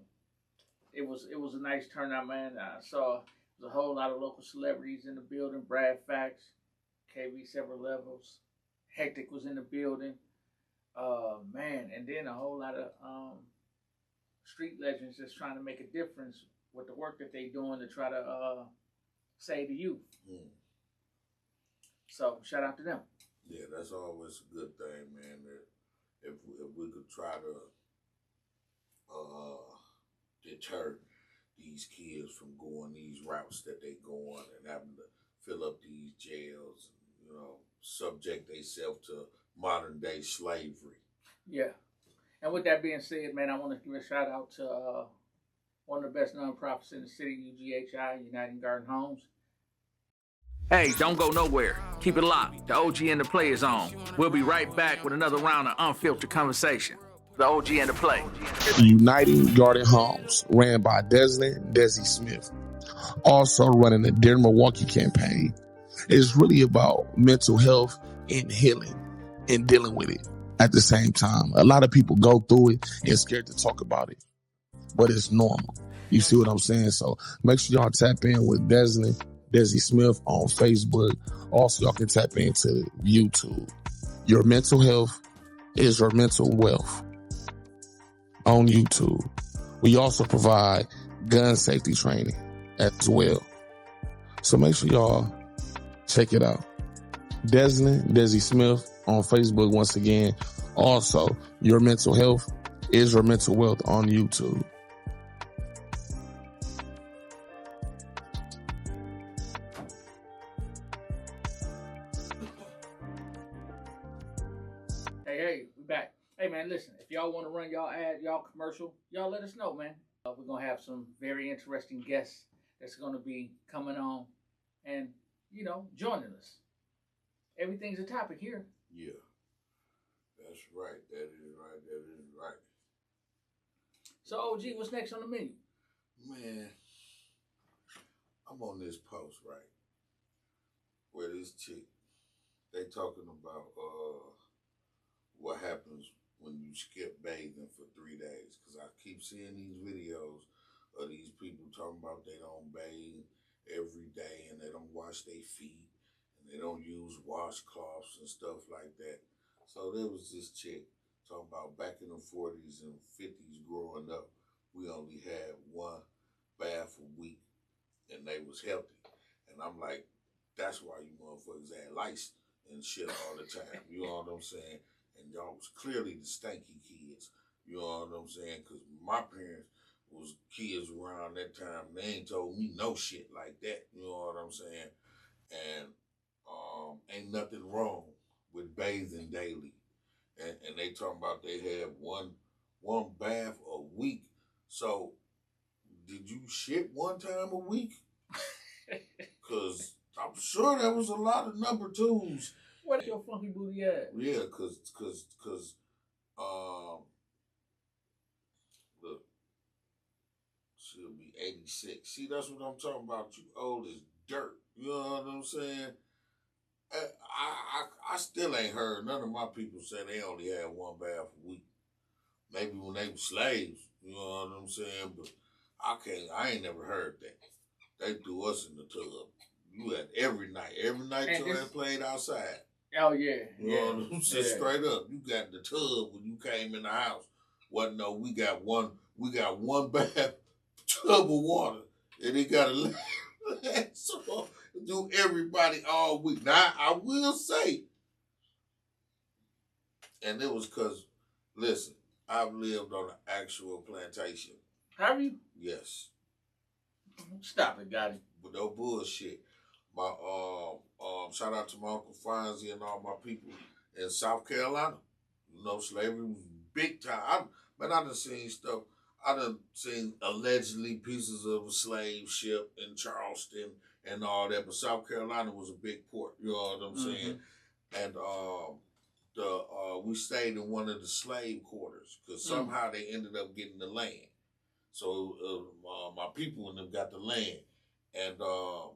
it was a nice turnout, man. I saw there was a whole lot of local celebrities in the building. Brad Fax, KB Several Levels, Hectic was in the building. Man, and then a whole lot of street legends just trying to make a difference with the work that they doing to try to save the youth. So shout out to them. Yeah, that's always a good thing, man. That if we could try to deter these kids from going these routes that they going and having to fill up these jails and, you know, subject themselves to modern day slavery. Yeah. And with that being said, man, I want to give a shout out to one of the best nonprofits in the city, UGHI, Uniting Garden Homes. Hey, don't go nowhere. Keep it locked. The OG and the Play is on. We'll be right back with another round of unfiltered conversation. The OG and the Play. Uniting Garden Homes, ran by Desi Smith, also running the Dear Milwaukee campaign, is really about mental health and healing and dealing with it at the same time. A lot of people go through it and scared to talk about it, but it's normal. You see what I'm saying? So make sure y'all tap in with Desi Smith on Facebook. Also, y'all can tap into YouTube. Your mental health is your mental wealth on YouTube. We also provide gun safety training as well. So make sure y'all check it out. Desi Smith on Facebook once again. Also, your mental health is your mental wealth on YouTube. Hey, we back. Hey, man, listen, if y'all want to run y'all ad, y'all commercial, y'all let us know, man. We're going to have some very interesting guests that's going to be coming on and, you know, joining us. Everything's a topic here. Yeah, that's right. That is right. That is right. So, OG, what's next on the menu? Man, I'm on this post, right, where this chick, they talking about what happens when you skip bathing for 3 days. Because I keep seeing these videos of these people talking about they don't bathe every day and they don't wash their feet and they don't use washcloths and stuff like that. So there was this chick talking about back in the 40s and 50s growing up, we only had one bath a week and they was healthy. And I'm like, that's why you motherfuckers had lice and shit all the time. You know what I'm saying? And y'all was clearly the stanky kids. You know what I'm saying? Because my parents was kids around that time. And they ain't told me no shit like that. You know what I'm saying? And ain't nothing wrong with bathing daily. And they talking about they had one bath a week. So did you shit one time a week? Because I'm sure there was a lot of number twos. Where's your funky booty at? Yeah, cause look, she'll be 86. See, that's what I'm talking about. You old as dirt. You know what I'm saying? I still ain't heard none of my people say they only had one bath a week. Maybe when they were slaves, you know what I'm saying? But I ain't never heard that. They threw us in the tub. You had every night till they played outside. Oh, yeah. You know what I'm saying? Yeah. Straight up. You got the tub when you came in the house. Wasn't no, we got one bath tub of water. And it got to so do everybody all week. Now, I will say, and it was because, listen, I've lived on an actual plantation. Have you? Yes. Stop it, Gotti. But no bullshit. My shout out to my Uncle Fonzie and all my people in South Carolina. You know, slavery was big time. I done seen stuff. I done seen allegedly pieces of a slave ship in Charleston and all that. But South Carolina was a big port. You know what I'm saying? And we stayed in one of the slave quarters because somehow they ended up getting the land. So my people and them got the land. And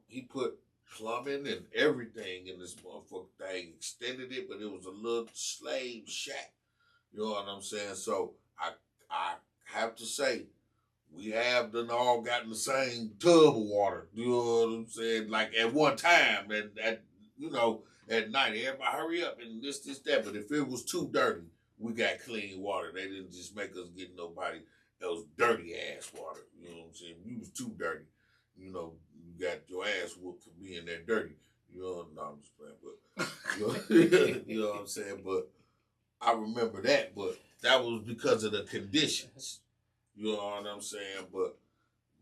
he put plumbing and everything in this motherfucking thing. Extended it, but it was a little slave shack. You know what I'm saying? So I have to say, we have done all gotten the same tub of water. You know what I'm saying? Like at one time, at you know, at night, everybody hurry up and this, that. But if it was too dirty, we got clean water. They didn't just make us get nobody else dirty ass water. You know what I'm saying? You was too dirty. You know, you got your ass whooped for being that dirty. You know, no, I'm just playing, but you know what I'm saying? But I remember that, but that was because of the conditions. You know what I'm saying? But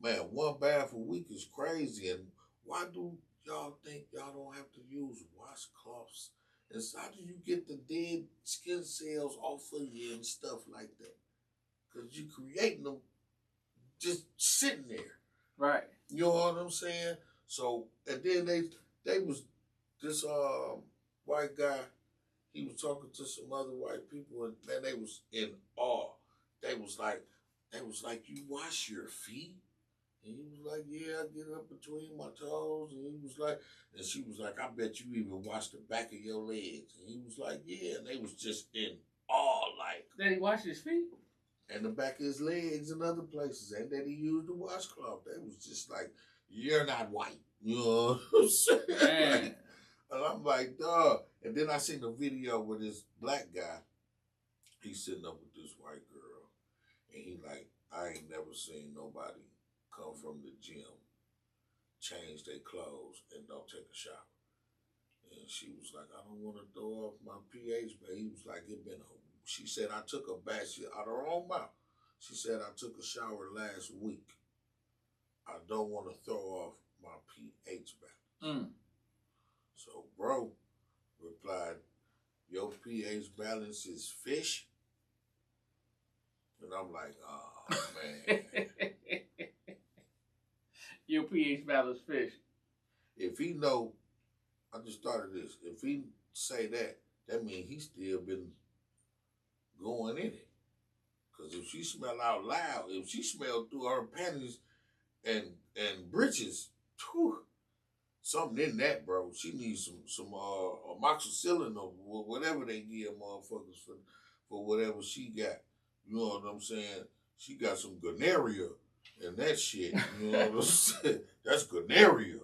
man, one bath a week is crazy. And why do y'all think y'all don't have to use washcloths? And so how do you get the dead skin cells off of you and stuff like that? Because you creating them just sitting there. Right. You know what I'm saying? So, and then they was, this white guy, he was talking to some other white people, and man, they was in awe. They was like, you wash your feet? And he was like, yeah, I get up between my toes. And he was like, and she was like, I bet you even wash the back of your legs. And he was like, yeah. And they was just in awe, like. Did he wash his feet? And the back of his legs and other places. And then he used the washcloth. They was just like, you're not white. You know what I'm saying? Like, and I'm like, dog. And then I seen a video with this black guy. He's sitting up with this white girl. And he like, I ain't never seen nobody come from the gym, change their clothes, and don't take a shower. And she was like, I don't want to throw off my pH, but he was like, she said, I took a bath, out of her own mouth. She said, I took a shower last week. I don't want to throw off my pH balance. So bro replied, your pH balance is fish? And I'm like, oh, man. Your pH balance fish. If he know, I just started this. If he say that, that means he still been going in it. Because if she smell out loud, if she smell through her panties and breeches, whew, something in that, bro. She needs some amoxicillin or whatever they give motherfuckers for whatever she got. You know what I'm saying? She got some gonorrhea and that shit. You know what I'm saying? That's gonorrhea.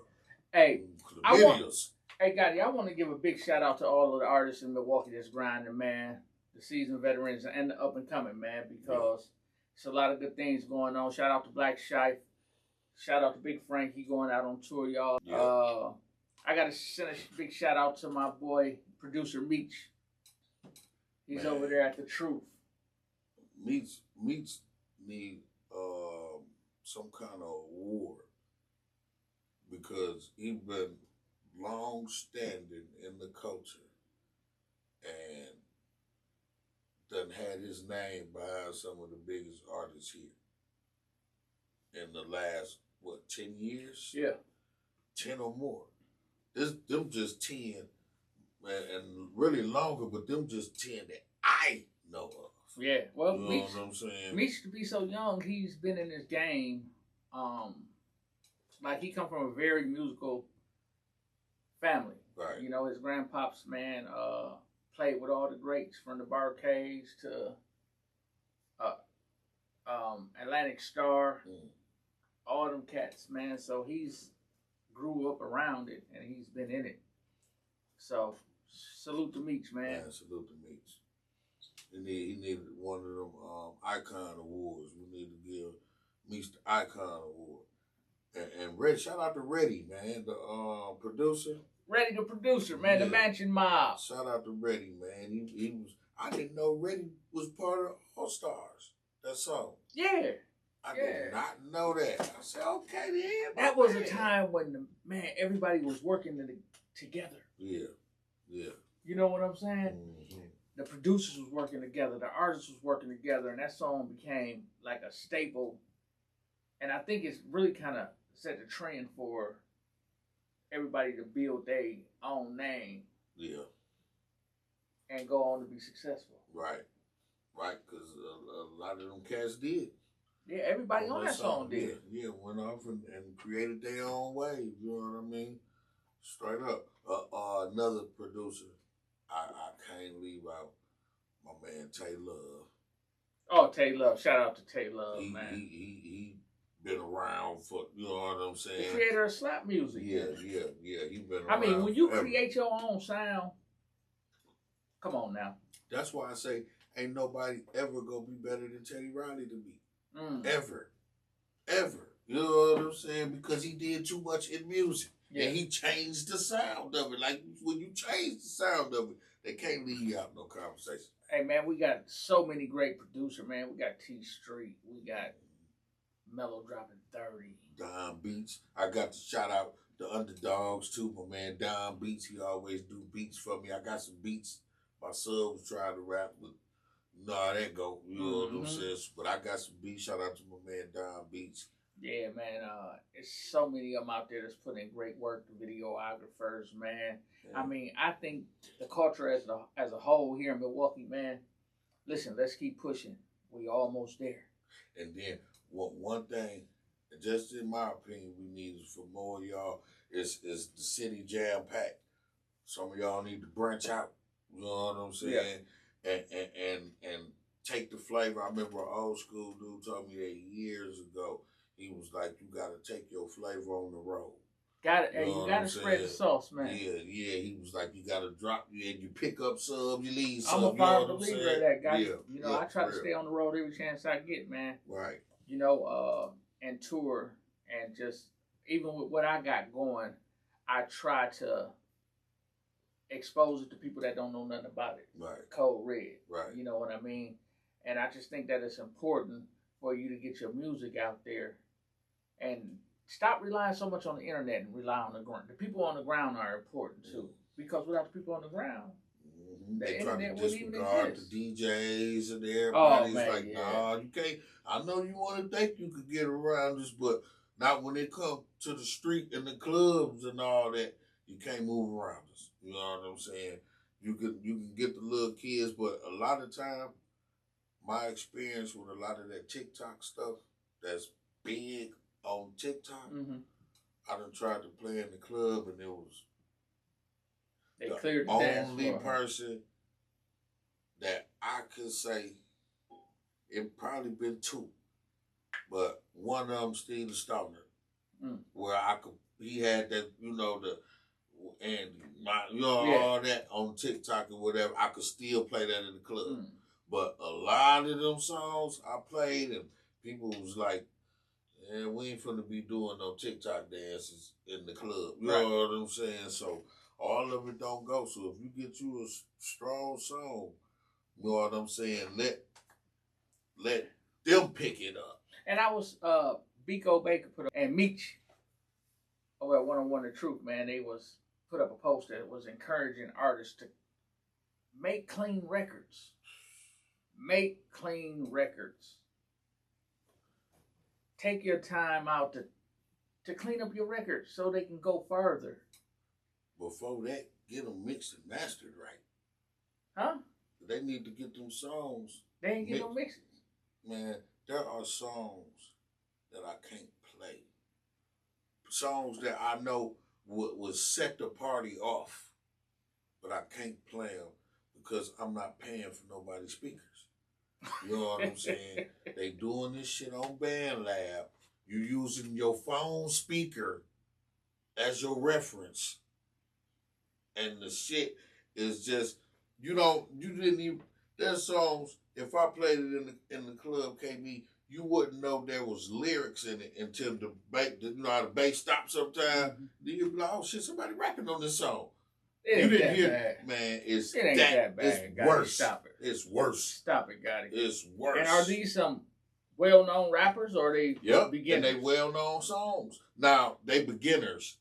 Hey, Chlamydias. Hey, Gotti, I want to give a big shout out to all of the artists in Milwaukee that's grinding, man. The seasoned veterans and the up and coming, man, because it's a lot of good things going on. Shout out to Black Shife. Shout out to Big Frank. He going out on tour, y'all. Yeah. I got to send a big shout out to my boy, producer Meech. He's over there at The Truth. Meech need some kind of award because he's been long standing in the culture and done had his name behind some of the biggest artists here in the last 10 years? Yeah, 10 or more. Them just 10 and really longer, but them just 10 that I know of. Yeah, well, you know what I'm saying? Meech to be so young, he's been in this game. Like he come from a very musical family. Right. You know, his grandpops, man, played with all the greats from the Barcades to Atlantic Star, all them cats, man. So he's grew up around it and he's been in it. So salute to Meech, man. Yeah, salute to Meech. He needed one of them Icon Awards. We need to give Meech the Icon Award. And Red, shout out to Reddy, man, the producer. Reddy the producer, man, the Mansion Mob. Shout out to Reddy, man. He was. I didn't know Reddy was part of All Stars. That song. Yeah. I did not know that. I said, okay, then. That was a time when everybody was working together. Yeah. You know what I'm saying? Mm-hmm. The producers was working together, the artists was working together, and that song became like a staple. And I think it's really kind of set the trend for everybody to build their own name. Yeah. And go on to be successful. Right, because a lot of them cats did. Yeah, everybody on that song did. Yeah, went off and created their own wave, you know what I mean? Straight up. Another producer, I can't leave out my man Tay Love. Oh, Tay Love. Shout out to Tay Love, man. He been around for, you know what I'm saying? The creator of slap music. Yeah. He been around. I mean, when you forever. create your own sound, come on now. That's why I say ain't nobody ever gonna be better than Teddy Riley to me. Ever. You know what I'm saying? Because he did too much in music. Yeah. And he changed the sound of it. Like, when you change the sound of it, they can't leave you out no conversation. Hey, man, we got so many great producers, man. We got T Street. We got Mellow dropping 30. Don Beats. I got to shout out the underdogs, too. My man Don Beats, he always do beats for me. I got some beats. My son was trying to rap with, nah, that go. You know what I'm saying? But I got some beats. Shout out to my man Don Beats. Yeah, man. It's so many of them out there that's putting in great work. The videographers, man. Yeah. I mean, I think the culture as a whole here in Milwaukee, man. Listen, let's keep pushing. We almost there. And then one thing, just in my opinion, we need for more of y'all is the city jam packed. Some of y'all need to branch out. You know what I'm saying? Yeah. And take the flavor. I remember an old school dude told me that years ago. He was like, you got to take your flavor on the road. Got it. You got to spread the sauce, man. Yeah. He was like, you got to drop, and you pick up some, you leave some. I'm a firm believer of that, guy. You know, I try to stay on the road every chance I get, man. Right. You know, and tour, and just, even with what I got going, I try to expose it to people that don't know nothing about it. Right. Code Red. Right. You know what I mean? And I just think that it's important for you to get your music out there and stop relying so much on the internet and rely on the ground. The people on the ground are important too, because without the people on the ground, the internet wouldn't even exist. The DJs and everybody's nah, you can't. I know you want to think you could get around this, but not when it comes to the street and the clubs and all that. You can't move around us. You know what I'm saying? You can get the little kids, but a lot of time, my experience with a lot of that TikTok stuff that's big on TikTok, I done tried to play in the club, and it was the only person that I could say, it probably been two, but one of them, Steve Stoner, where he had that, you know, all that on TikTok and whatever. I could still play that in the club. But a lot of them songs I played, and people was like, we ain't finna be doing no TikTok dances in the club. You know what I'm saying? So all of it don't go. So if you get you a strong song, you know what I'm saying, let them pick it up. And I was, Biko Baker put up, and Meech, over at 101 The Truth, man, they was put up a post that was encouraging artists to make clean records. Make clean records. Take your time out to clean up your records so they can go further. Before that, get them mixed and mastered right. Huh? They need to get them songs. They ain't get no mixes. Man, there are songs that I can't play. Songs that I know would set the party off, but I can't play them because I'm not paying for nobody's speakers. You know what I'm saying? They doing this shit on BandLab. You using your phone speaker as your reference. And the shit is just, you didn't even, there's songs, if I played it in the club, KB, you wouldn't know there was lyrics in it until the bass, you know how the bass stops sometimes. Then you'd be like, oh shit, somebody rapping on this song. You didn't hear that, man. It ain't that bad. It's Gotti, worse. Stop it. It's worse. Stop it, Gotti. It's worse. And are these some well-known rappers, or are they beginners? And they well-known songs. Now they beginners,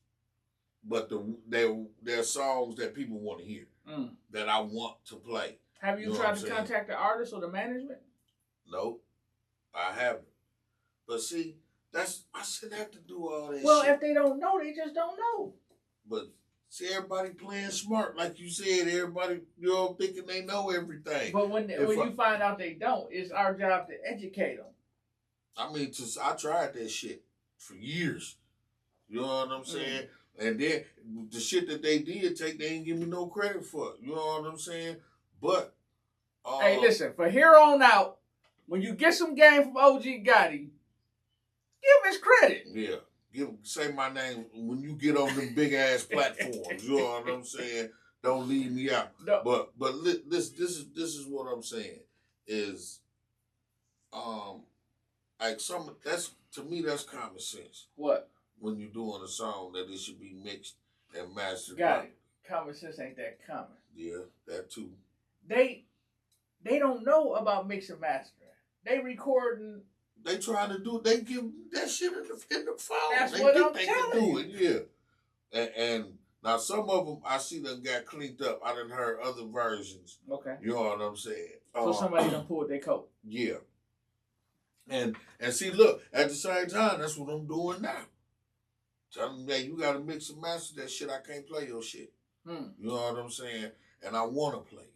but they're songs that people want to hear, that I want to play. Have you tried to contact the artist or the management? Nope, I haven't. But see, I shouldn't have to do all that. Well, shit. if they don't know, they just don't know. But see, everybody playing smart, like you said. Everybody, thinking they know everything. But when you find out they don't, it's our job to educate them. I mean, I tried that shit for years. You know what I'm saying? And then the shit that they did take, they ain't give me no credit for it. You know what I'm saying? But hey, listen, for here on out, when you get some game from OG Gotti, give him his credit. Yeah. Say my name when you get on them big ass platforms. You know what I'm saying? Don't leave me out. No. But this is what I'm saying is like that's to me that's common sense. What? When you're doing a song that it should be mixed and mastered. Got it. Common sense ain't that common. Yeah, that too. They don't know about mix and mastering. They recording. They trying to do. They give that shit in the phone. That's they what think I'm they telling can do you. it. Yeah, and now some of them I see them got cleaned up. I done heard other versions. Okay. You know what I'm saying? So somebody done pulled their coat. Yeah. And see, look, at the same time, that's what I'm doing now. Tell them that you got to mix and master that shit. I can't play your shit. You know what I'm saying? And I want to play it.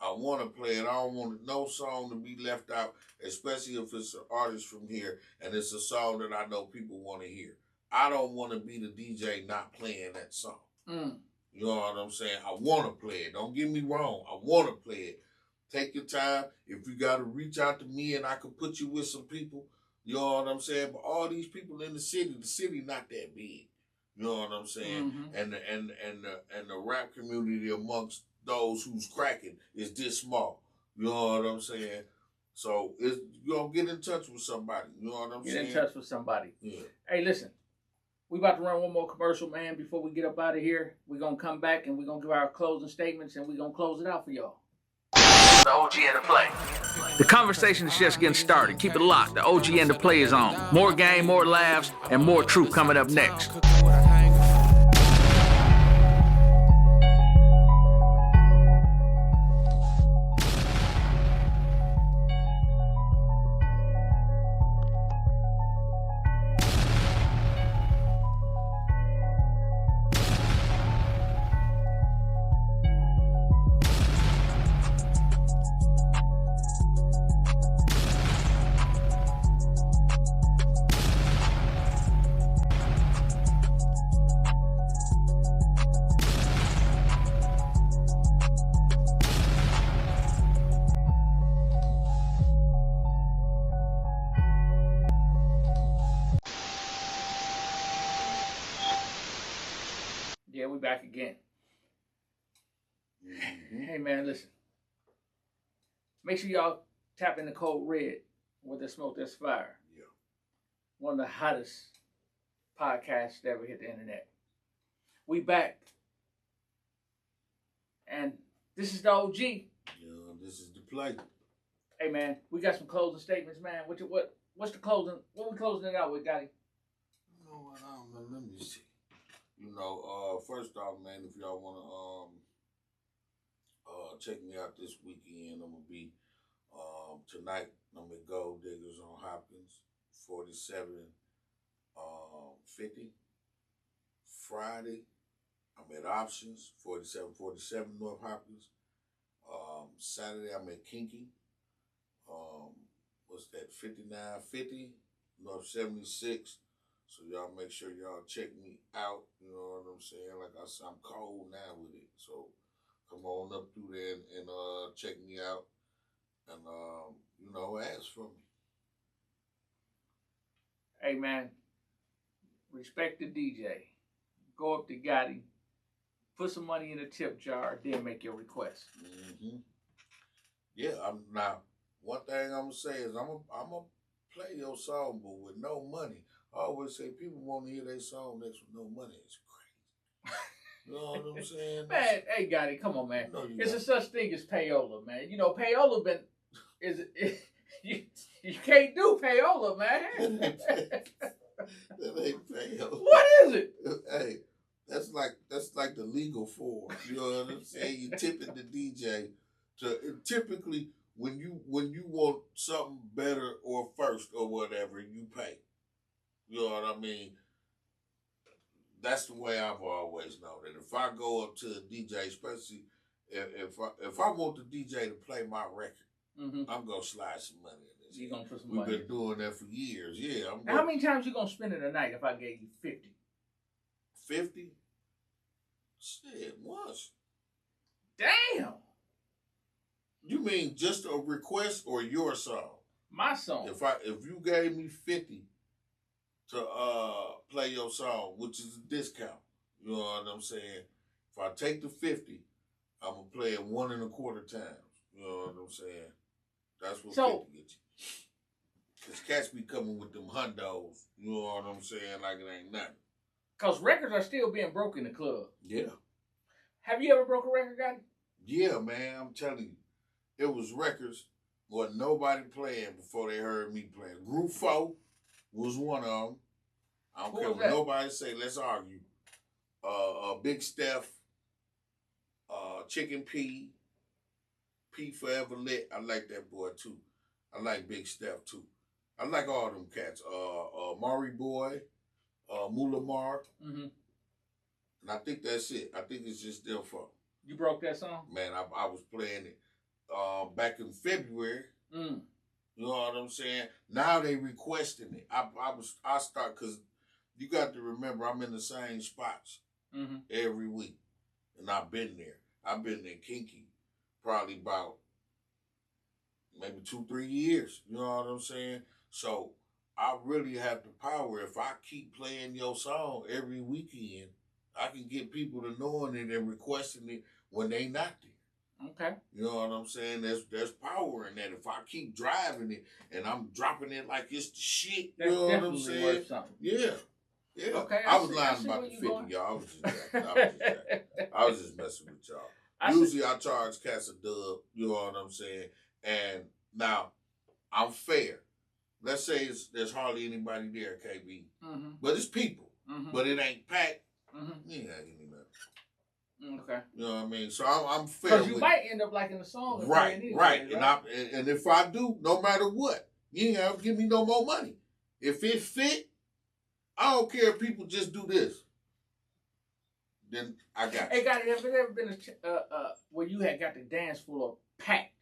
I want to play it. I don't want no song to be left out, especially if it's an artist from here and it's a song that I know people want to hear. I don't want to be the DJ not playing that song. You know what I'm saying? I want to play it. Don't get me wrong. I want to play it. Take your time. If you got to reach out to me and I can put you with some people, you know what I'm saying? But all these people in the city not that big. You know what I'm saying? And the rap community amongst those who's cracking is this small. You know what I'm saying? So you're going to get in touch with somebody. You know what I'm saying? Get in touch with somebody. Yeah. Hey, listen. We about to run one more commercial, man, before we get up out of here. We're going to come back and we're going to give our closing statements and we're going to close it out for y'all. The OG and the play. The conversation is just getting started. Keep it locked. The OG and the play is on. More game, more laughs, and more truth coming up next. Yeah, we back again. Hey, man, listen. Make sure y'all tap in the code RED with the Smoke That's Fire. Yeah. One of the hottest podcasts that ever hit the internet. We back. And this is the OG. Yeah, this is the play. Hey, man, we got some closing statements, man. What's the closing? What we closing it out with, Gotti? You know what? I don't know. Let me see. You know, first off, man, if y'all want to check me out this weekend, I'm going to be tonight, I'm at Gold Diggers on Hopkins, 4750. Friday, I'm at Options, 4747 North Hopkins. Saturday, I'm at Kinky. What's that, 5950 North 76. So y'all make sure y'all check me out. You know what I'm saying? Like I said, I'm cold now with it. So come on up through there and check me out. And, you know, ask for me. Hey, man, respect the DJ. Go up to Gotti. Put some money in a tip jar, then make your request. Yeah, now, one thing I'm going to say is I'm going to play your song, but with no money. I always say people want to hear their song next with no money. It's crazy. You know what I'm saying? Man, hey, Gotti, come on, man. No, it's a such thing as payola, man. You know, payola you can't do payola, man. That ain't payola. What is it? Hey, that's like the legal form. You know what I'm saying? You tipping the DJ typically when you want something better or first or whatever, you pay. You know what I mean? That's the way I've always known it. If I go up to a DJ, especially if I want the DJ to play my record, I'm gonna slide some money in this. You gonna put some We've money? been doing that for years. Yeah. How many times you gonna spend in a night if I gave you 50? 50? Shit, once. Damn. You mean just a request or your song? My song. If you gave me 50 to play your song, which is a discount, you know what I'm saying? If I take the 50, I'm gonna play it 1 1/4 times. You know what I'm saying? That's what 50 get you. Cause cats be coming with them hundos. You know what I'm saying? Like it ain't nothing. Cause records are still being broke in the club. Yeah. Have you ever broke a record, Gotti? Yeah, man. I'm telling you, it was records wasn't nobody playing before they heard me playing. Group 4 was one of them. I don't care what nobody say. Let's argue. Big Steph, Chicken P Forever Lit. I like that boy too. I like Big Steph too. I like all them cats. Maury Boy, Moolah Mark. Mm-hmm. And I think that's it. I think it's just their fault. You broke that song? Man, I was playing it back in February. Mm. You know what I'm saying? Now they requesting it. I start, because you got to remember I'm in the same spots every week. And I've been there. I've been in Kinky probably about maybe 2-3 years. You know what I'm saying? So I really have the power. If I keep playing your song every weekend, I can get people to knowing it and requesting it when they not there. Okay. You know what I'm saying? There's power in that. If I keep driving it and I'm dropping it like it's the shit, that's you know what I'm saying? Worth something. Yeah. Yeah. Okay. I was lying about the 50, y'all. I was just I was just messing with y'all. Usually I charge cats a dub, you know what I'm saying? And now I'm fair. Let's say there's hardly anybody there, KB. Mm-hmm. But it's people. Mm-hmm. But it ain't packed. Mm-hmm. Yeah, give me nothing. Okay. You know what I mean? So I'm fair. Because you might end up liking the song. Right, anyway, right. right? And if I do, no matter what, you ain't have to give me no more money. If it fit, I don't care if people just do this. Then I got Hey, got it. Have there ever been where you had got the dance floor packed,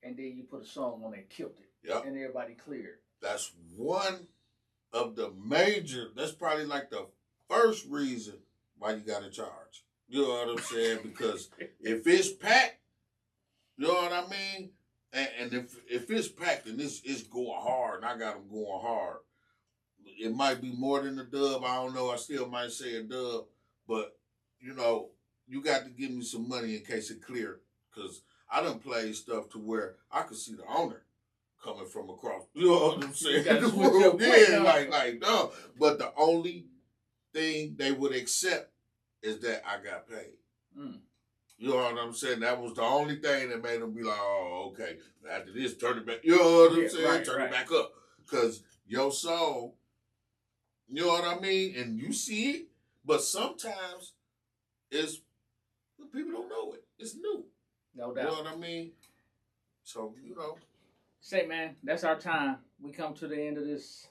and then you put a song on that killed it, and everybody cleared? That's one of the major. That's probably like the first reason why you got to charge. You know what I'm saying? Because if it's packed, you know what I mean. And if it's packed and it's going hard, and I got them going hard. It might be more than a dub. I don't know. I still might say a dub. But, you know, you got to give me some money in case it clear. Because I done played stuff to where I could see the owner coming from across. You know what I'm saying? No. But the only thing they would accept is that I got paid. Mm. You know what I'm saying? That was the only thing that made them be like, oh, okay. After this, turn it back. You know what I'm saying? Right, turn it back up. Because your song, you know what I mean? And you see it, but sometimes people don't know it. It's new. No doubt. You know what I mean? So, you know. Say, man, that's our time. We come to the end of this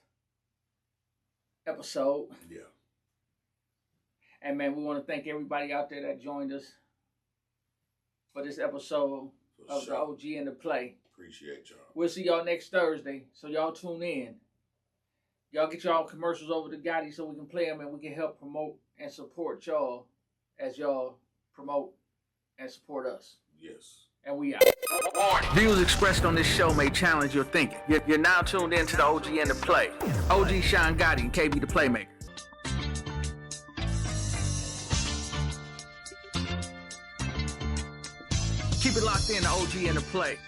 episode. Yeah. And, man, we want to thank everybody out there that joined us for this episode of the OG and the Play. Appreciate y'all. We'll see y'all next Thursday, so y'all tune in. Y'all get y'all commercials over to Gotti so we can play them and we can help promote and support y'all as y'all promote and support us. Yes. And we out. Views expressed on this show may challenge your thinking. You're now tuned in to the OG and the Play. OG Sean Gotti and KB the Playmaker. Keep it locked in to OG and the Play.